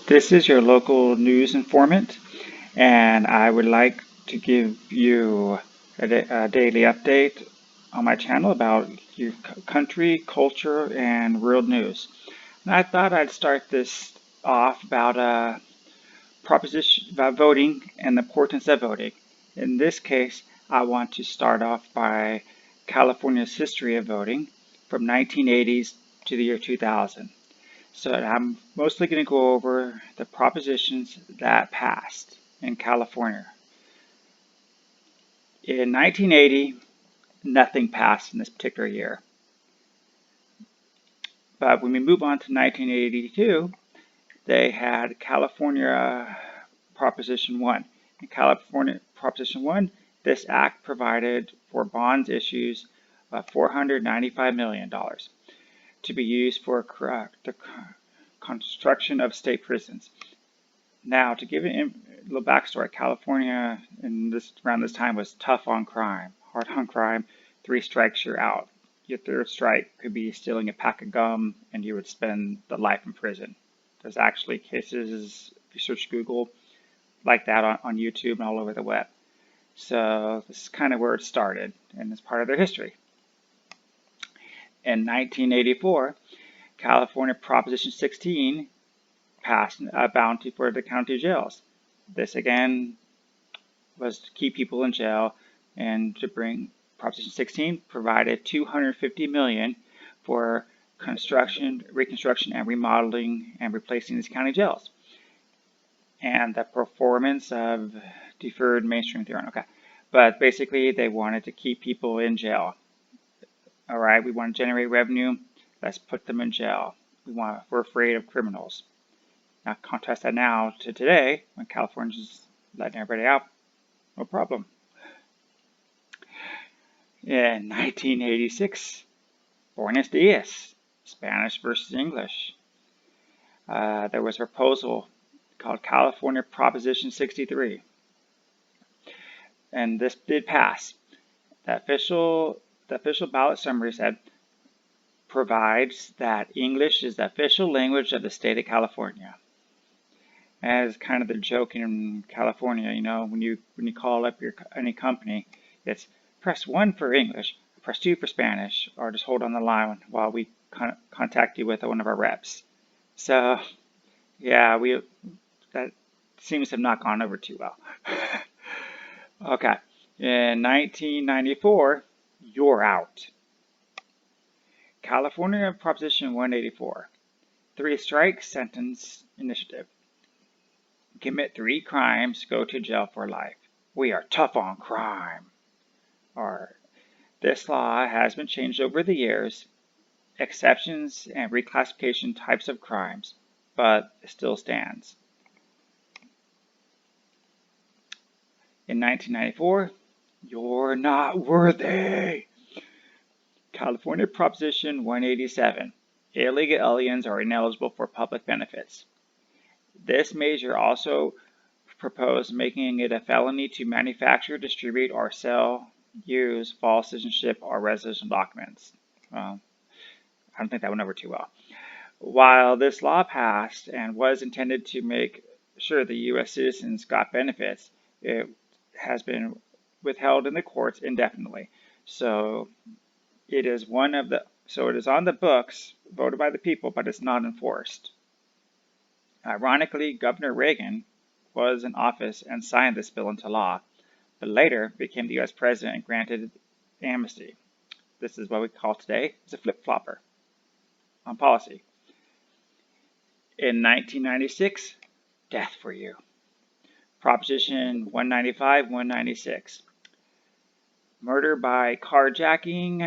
This is your local news informant, and I would like to give you a daily update on my channel about your country, culture, and world news. And I thought I'd start this off about proposition about voting and the importance of voting. In this case, I want to start off by California's history of voting from 1980s to the year 2000. So I'm mostly going to go over the propositions that passed in California. In 1980, nothing passed in this particular year. But when we move on to 1982, they had California Proposition 1. In California Proposition 1, this act provided for bonds issues of $495 million to be used for the construction of state prisons. Now, to give a little backstory, California around this time was tough on crime, hard on crime. 3 strikes, you're out. Your third strike could be stealing a pack of gum, and you would spend the life in prison. There's actually cases, if you search Google, like that on YouTube and all over the web. So this is kind of where it started, and it's part of their history. In 1984, California Proposition 16 passed a bounty for the county jails. This again was to keep people in jail, and to bring Proposition 16 provided $250 million for construction, reconstruction, and remodeling and replacing these county jails. And the performance of deferred mainstream theory. Okay, but basically they wanted to keep people in jail. All right, we want to generate revenue. Let's put them in jail. We're afraid of criminals. Now contrast that now to today, when California's letting everybody out. No problem. In 1986, Buenos Dias, Spanish versus English. There was a proposal called California Proposition 63. And this did pass. The official ballot summary said, provides that English is the official language of the state of California. As kind of the joke in California, you know, when you call up any company, it's press 1 for English, press 2 for Spanish, or just hold on the line while we contact you with one of our reps. So, yeah, that seems to have not gone over too well. Okay, in 1994, you're out. California Proposition 184, 3 strike sentence initiative. Commit 3 crimes, go to jail for life. We are tough on crime. Or, this law has been changed over the years, exceptions and reclassification types of crimes, but it still stands. In 1994, you're not worthy. California Proposition 187, illegal aliens are ineligible for public benefits. This measure also proposed making it a felony to manufacture, distribute, or sell, use false citizenship or residential documents. Well, I don't think that went over too well. While this law passed and was intended to make sure the U.S. citizens got benefits, it has been withheld in the courts indefinitely. So it is it is on the books, voted by the people, but it's not enforced. Ironically, Governor Reagan was in office and signed this bill into law, but later became the U.S. president and granted amnesty. This is what we call today as a flip-flopper on policy. In 1996, death for you. Proposition 195, 196. Murder by carjacking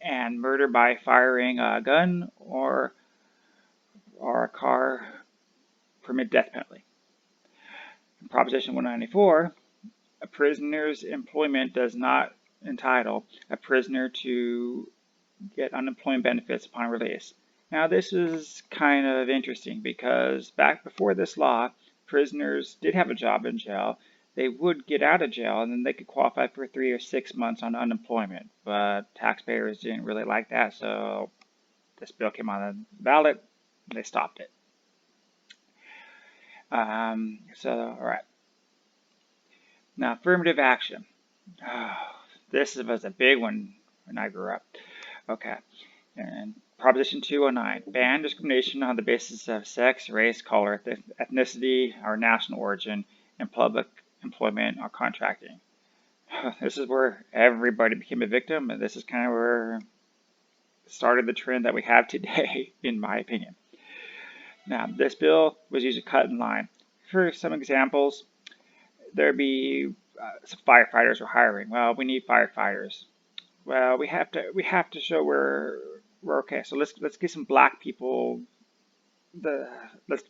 and murder by firing a gun or a car permit death penalty. In Proposition 194, a prisoner's employment does not entitle a prisoner to get unemployment benefits upon release. Now this is kind of interesting because back before this law, prisoners did have a job in jail. They would get out of jail and then they could qualify for 3 or 6 months on unemployment. But taxpayers didn't really like that, so this bill came on the ballot and they stopped it. All right. Now, affirmative action. Oh, this was a big one when I grew up. Okay. And Proposition 209, ban discrimination on the basis of sex, race, color, ethnicity, or national origin in public employment or contracting. This is where everybody became a victim, and this is kind of where it started the trend that we have today, in my opinion. Now, this bill was used to cut in line. For some examples, there'd be some firefighters were hiring. Well, we need firefighters. Well, we have to show we're okay. So let's get some black people. Let's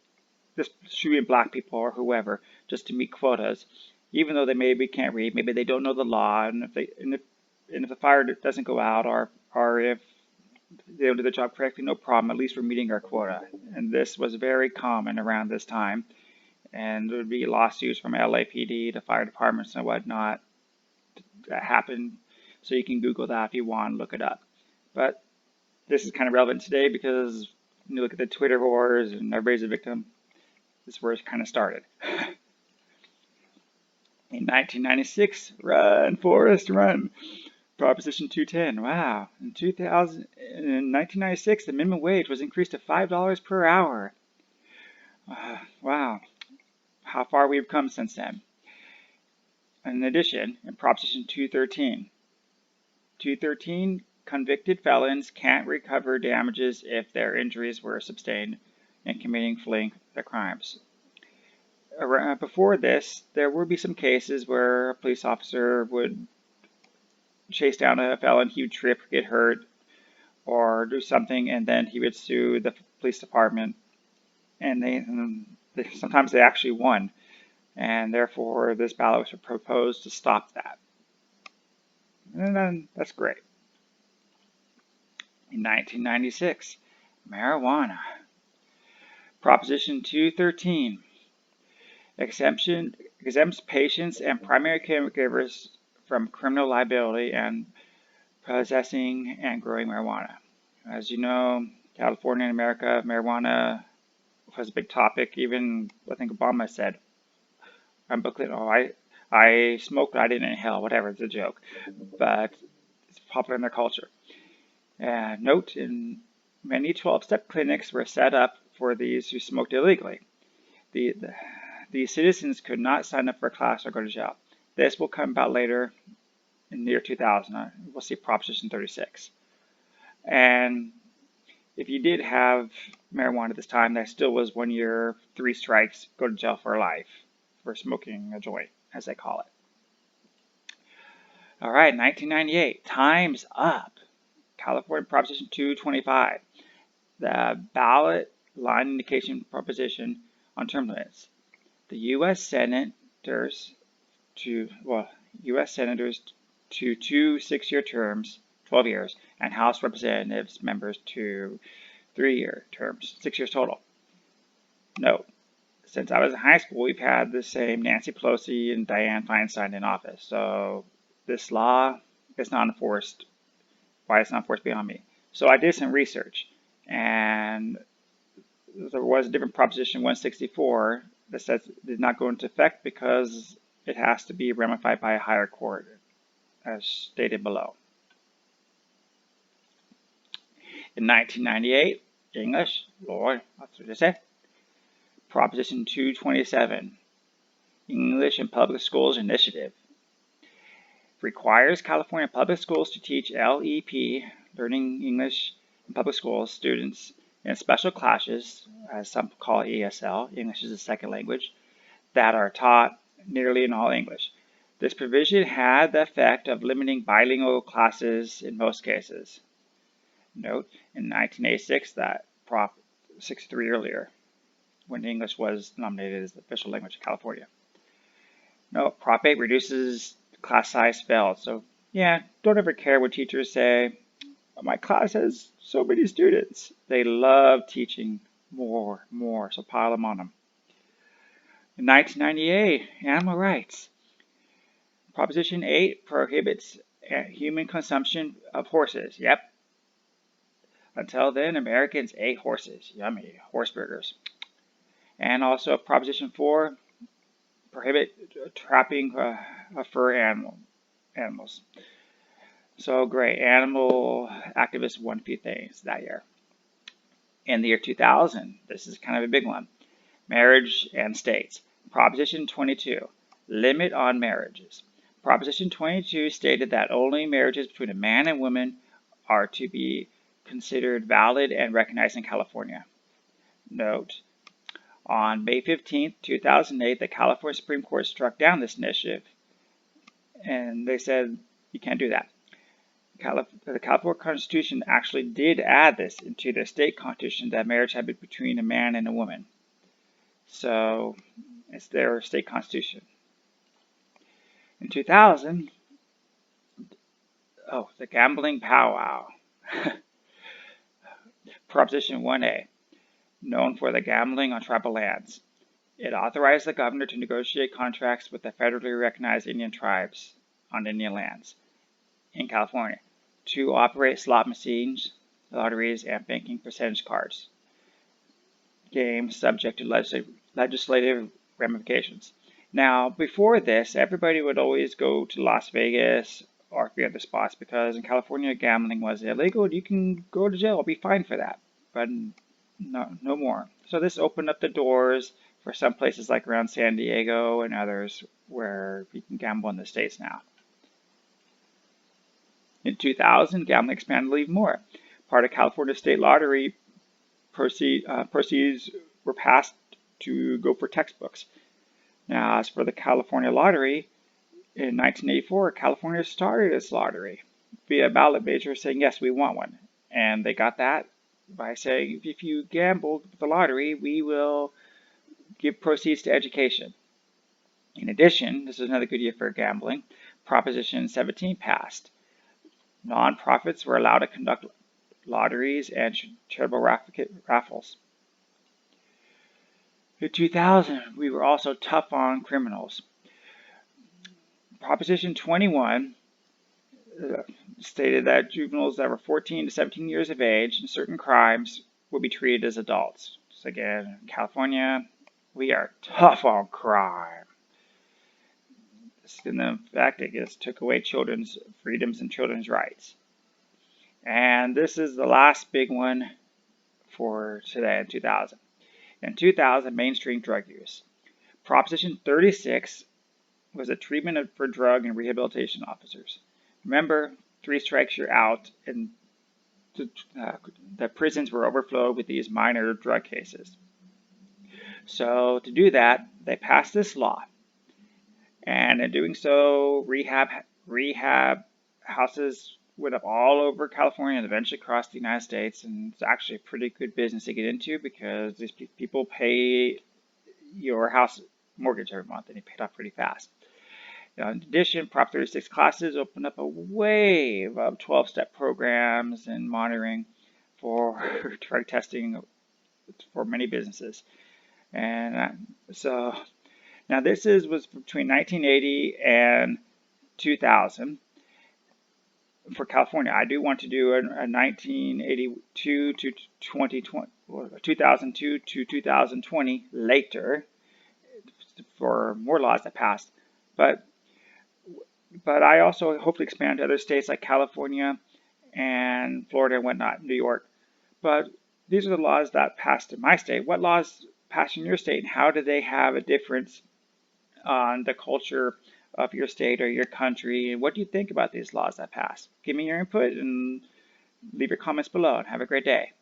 just shoot in black people or whoever just to meet quotas, even though they maybe can't read, maybe they don't know the law, and if the fire doesn't go out, or if they don't do the job correctly, no problem. At least we're meeting our quota. And this was very common around this time. And there would be lawsuits from LAPD to fire departments and whatnot that happened. So you can Google that if you want, look it up. But this is kind of relevant today because when you look at the Twitter wars and everybody's a victim, this is where it kind of started. In 1996, run, Forrest, run. Proposition 210. Wow. In 1996, the minimum wage was increased to $5 per hour. Wow. How far we've come since then. In addition, in Proposition 213, convicted felons can't recover damages if their injuries were sustained in committing fleeing the crimes. Before this, there would be some cases where a police officer would chase down a felon, he would trip, get hurt, or do something, and then he would sue the police department, and sometimes they actually won, and therefore this ballot was proposed to stop that. And then that's great. In 1996, marijuana. Proposition 213 exempts patients and primary caregivers from criminal liability and possessing and growing marijuana. As you know, California and America, marijuana was a big topic. Even I think Obama said on booklet, I smoke, but I didn't inhale. Whatever, it's a joke, but it's popular in their culture. Note: in many 12-step clinics were set up for these who smoked illegally. These citizens could not sign up for a class or go to jail. This will come about later in the year 2000. We'll see Proposition 36. And if you did have marijuana at this time, that still was 1 year, 3 strikes, go to jail for life for smoking a joint, as they call it. All right, 1998, time's up. California Proposition 225, the ballot line indication proposition on term limits. The U.S. Senators to 2 6-year terms, 12 years, and House Representatives members to 3-year terms, 6 years total. Note: since I was in high school, we've had the same Nancy Pelosi and Dianne Feinstein in office. So this law is not enforced. Why it's not enforced beyond me. So I did some research, and there was a different Proposition 164 that says it did not go into effect because it has to be ramified by a higher court, as stated below. In 1998, English, Lord, that's what I said. Proposition 227, English in Public Schools Initiative, requires California public schools to teach LEP, Learning English in Public Schools, students in special classes, as some call ESL, English as a second language, that are taught nearly in all English. This provision had the effect of limiting bilingual classes in most cases. Note: in 1986, that Prop 63 earlier, when English was nominated as the official language of California. Note: Prop 8 reduces class size failed. So yeah, don't ever care what teachers say. My class has so many students. They love teaching more, so pile them on them. In 1998, animal rights. Proposition 8 prohibits human consumption of horses. Yep. Until then, Americans ate horses. Yummy. Horse burgers. And also Proposition 4, prohibit trapping fur animals. So great, animal activists won a few things that year. In the year 2000, this is kind of a big one, marriage and states. Proposition 22, limit on marriages. Proposition 22 stated that only marriages between a man and woman are to be considered valid and recognized in California. Note, on May 15, 2008, the California Supreme Court struck down this initiative, and they said you can't do that. The California Constitution actually did add this into the state constitution, that marriage had to be between a man and a woman. So it's their state constitution. In 2000, the gambling powwow. Proposition 1A, known for the gambling on tribal lands. It authorized the governor to negotiate contracts with the federally recognized Indian tribes on Indian lands in California to operate slot machines, lotteries, and banking percentage cards games subject to legislative ramifications. Now, before this, everybody would always go to Las Vegas or a few other spots because in California gambling was illegal. You can go to jail or be fined for that, but no more. So this opened up the doors for some places like around San Diego and others where you can gamble in the States now. In 2000, gambling expanded even more. Part of California state lottery proceeds were passed to go for textbooks. Now, as for the California lottery, in 1984, California started its lottery via ballot measure saying, yes, we want one. And they got that by saying, if you gambled with the lottery, we will give proceeds to education. In addition, this is another good year for gambling, Proposition 17 passed. Nonprofits were allowed to conduct lotteries and charitable raffles. In 2000, we were also tough on criminals. Proposition 21 stated that juveniles that were 14 to 17 years of age in certain crimes would be treated as adults. So again, in California, we are tough on crime. And in fact, it just took away children's freedoms and children's rights. And this is the last big one for today in 2000. In 2000, mainstream drug use. Proposition 36 was a treatment for drug and rehabilitation officers. Remember, 3 strikes you're out, and the prisons were overflowed with these minor drug cases. So to do that, they passed this law. And in doing so, rehab houses went up all over California and eventually across the United States. And it's actually a pretty good business to get into because these people pay your house mortgage every month and you pay it off pretty fast. Now, in addition, Prop 36 classes opened up a wave of 12-step programs and monitoring for drug testing for many businesses. And so now this was between 1980 and 2000 for California. I do want to do a 1982 to 2020, or 2002 to 2020 later for more laws that passed. But I also hope to expand to other states like California and Florida and whatnot, New York. But these are the laws that passed in my state. What laws passed in your state, and how do they have a difference on the culture of your state or your country? And what do you think about these laws that passed? Give me your input and leave your comments below, and have a great day.